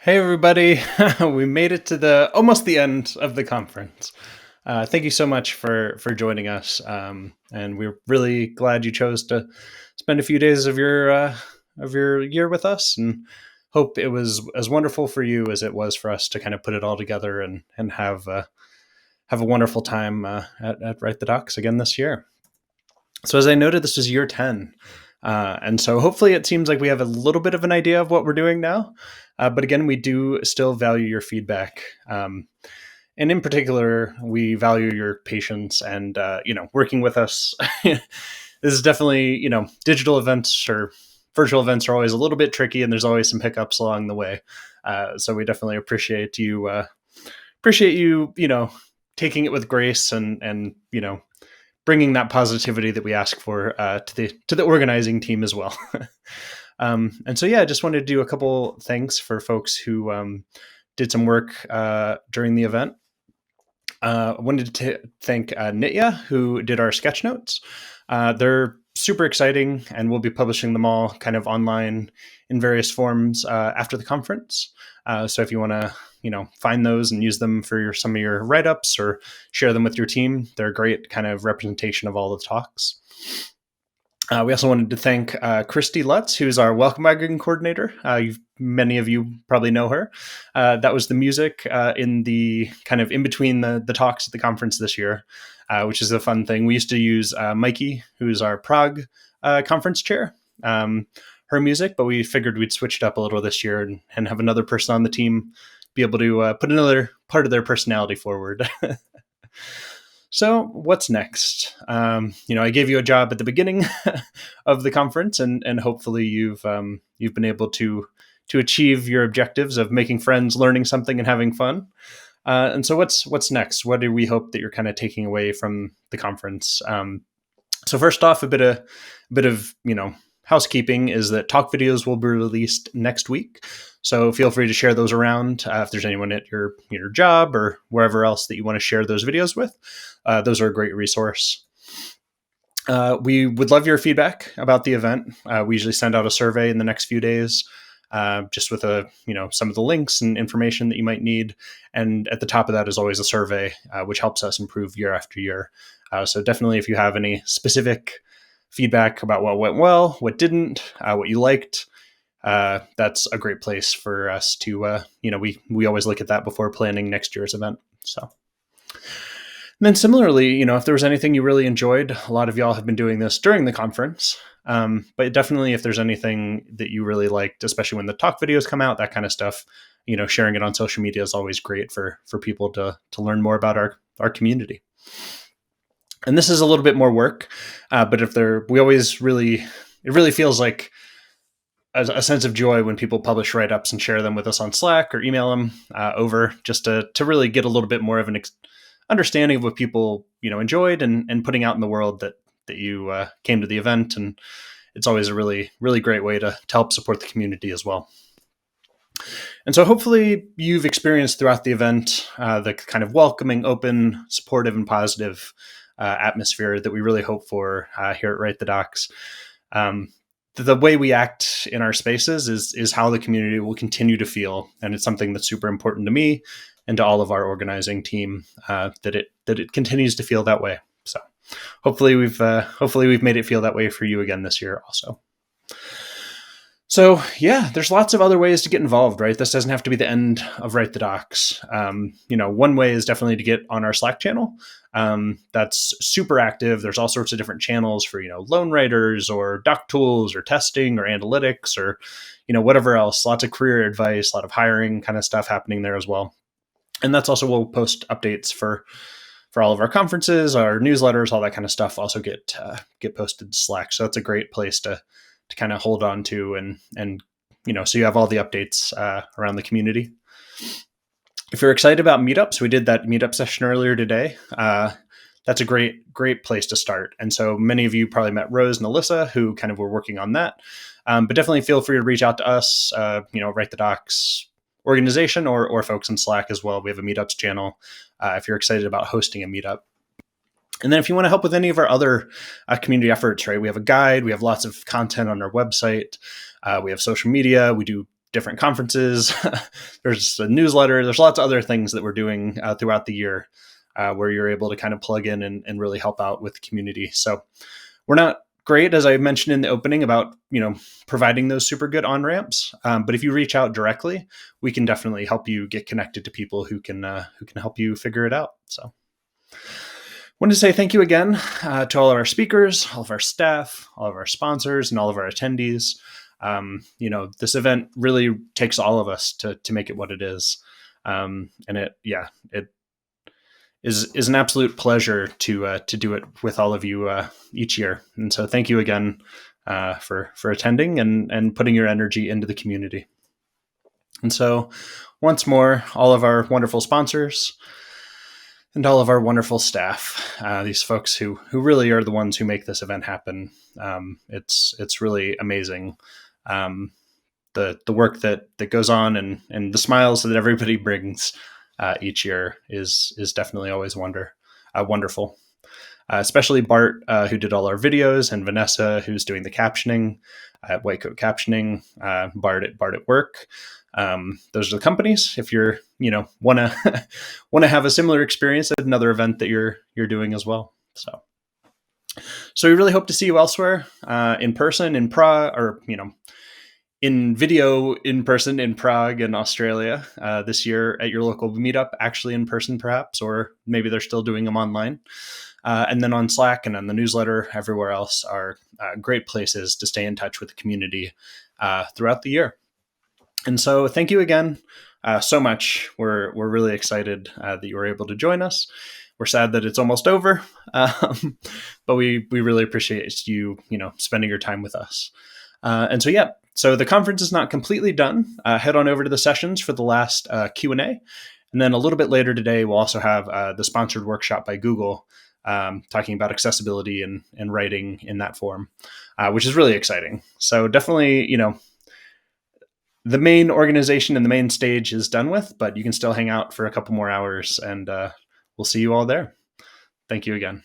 Hey everybody, we made it to the almost the end of the conference. Thank you so much for joining us, and we're really glad you chose to spend a few days of your year with us, and hope it was as wonderful for you as it was for us to kind of put it all together and have a wonderful time at Write the Docs again this year. So as I noted, this is year 10. And so hopefully it seems like we have a little bit of an idea of what we're doing now. But again, we do still value your feedback. And in particular, we value your patience and, working with us. This is definitely, digital events or virtual events are always a little bit tricky and there's always some hiccups along the way. So we definitely appreciate you, taking it with grace and bringing that positivity that we ask for to the organizing team as well. And so, yeah, I just wanted to do a couple things for folks who did some work during the event. I wanted to thank Nitya, who did our sketch notes. They're super exciting, and we'll be publishing them all kind of online in various forms after the conference. So if you want to, find those and use them for some of your write-ups or share them with your team, they're a great kind of representation of all the talks. We also wanted to thank Christy Lutz, who's our welcome wagon coordinator. Many of you probably know her. That was the music in the kind of in between the talks at the conference this year, which is a fun thing. We used to use Mikey, who's our Prague conference chair, her music, but we figured we'd switch it up a little this year and have another person on the team be able to put another part of their personality forward. So what's next? I gave you a job at the beginning of the conference, and hopefully you've been able to achieve your objectives of making friends, learning something, and having fun. And so what's next? What do we hope that you're kind of taking away from the conference? So first off, a bit of housekeeping is that talk videos will be released next week. So feel free to share those around if there's anyone at your job or wherever else that you want to share those videos with. Those are a great resource. We would love your feedback about the event. We usually send out a survey in the next few days, just with some of the links and information that you might need. And at the top of that is always a survey, which helps us improve year after year. So definitely, if you have any specific feedback about what went well, what didn't, what you liked, that's a great place for us to, we always look at that before planning next year's event. So. And then similarly, if there was anything you really enjoyed, a lot of y'all have been doing this during the conference, but definitely if there's anything that you really liked, especially when the talk videos come out, that kind of stuff, sharing it on social media is always great for people to learn more about our community. And this is a little bit more work, but it really feels like a sense of joy when people publish write-ups and share them with us on Slack or email them over, just to really get a little bit more of an understanding of what people enjoyed and putting out in the world that you came to the event. And it's always a really, really great way to help support the community as well. And so hopefully you've experienced throughout the event the kind of welcoming, open, supportive, and positive atmosphere that we really hope for here at Write the Docs. The way we act in our spaces is how the community will continue to feel, and it's something that's super important to me and to all of our organizing team that it continues to feel that way. So hopefully we've made it feel that way for you again this year also. So yeah, there's lots of other ways to get involved, right? This doesn't have to be the end of Write the Docs. One way is definitely to get on our Slack channel. That's super active. There's all sorts of different channels for, lone writers or doc tools or testing or analytics or, whatever else. Lots of career advice, a lot of hiring kind of stuff happening there as well. And that's also, we'll post updates for all of our conferences, our newsletters, all that kind of stuff also get posted to Slack. So that's a great place to kind of hold on to and so you have all the updates around the community. If you're excited about meetups, we did that meetup session earlier today. That's a great place to start. And so many of you probably met Rose and Alyssa, who kind of were working on that. But definitely feel free to reach out to us, Write the Docs organization or folks in Slack as well. We have a meetups channel if you're excited about hosting a meetup. And then if you want to help with any of our other community efforts, right, we have a guide, we have lots of content on our website, we have social media, we do different conferences. There's a newsletter. There's lots of other things that we're doing throughout the year where you're able to kind of plug in and really help out with the community. So we're not great, as I mentioned in the opening, about providing those super good on ramps. But if you reach out directly, we can definitely help you get connected to people who can help you figure it out. So I wanted to say thank you again to all of our speakers, all of our staff, all of our sponsors, and all of our attendees. This event really takes all of us to make it what it is. And it is an absolute pleasure to do it with all of you each year. And so thank you again for attending and putting your energy into the community. And so once more, all of our wonderful sponsors and all of our wonderful staff, these folks who really are the ones who make this event happen. It's really amazing. The work that goes on and the smiles that everybody brings each year is definitely always wonderful. Especially Bart, who did all our videos, and Vanessa, who's doing the captioning at White Coat Captioning, Bart at Work. Those are the companies. If you're, want to have a similar experience at another event that you're doing as well. So we really hope to see you elsewhere, in person, in Prague, or in video, in person, in Prague and Australia this year at your local meetup, actually in person perhaps, or maybe they're still doing them online. And then on Slack and on the newsletter, everywhere else are great places to stay in touch with the community throughout the year. And so thank you again so much. We're really excited that you were able to join us. We're sad that it's almost over, but we really appreciate you, spending your time with us. And so the conference is not completely done. Head on over to the sessions for the last Q&A. And then a little bit later today, we'll also have the sponsored workshop by Google talking about accessibility and writing in that form, which is really exciting. So definitely, the main organization and the main stage is done with, but you can still hang out for a couple more hours, and we'll see you all there. Thank you again.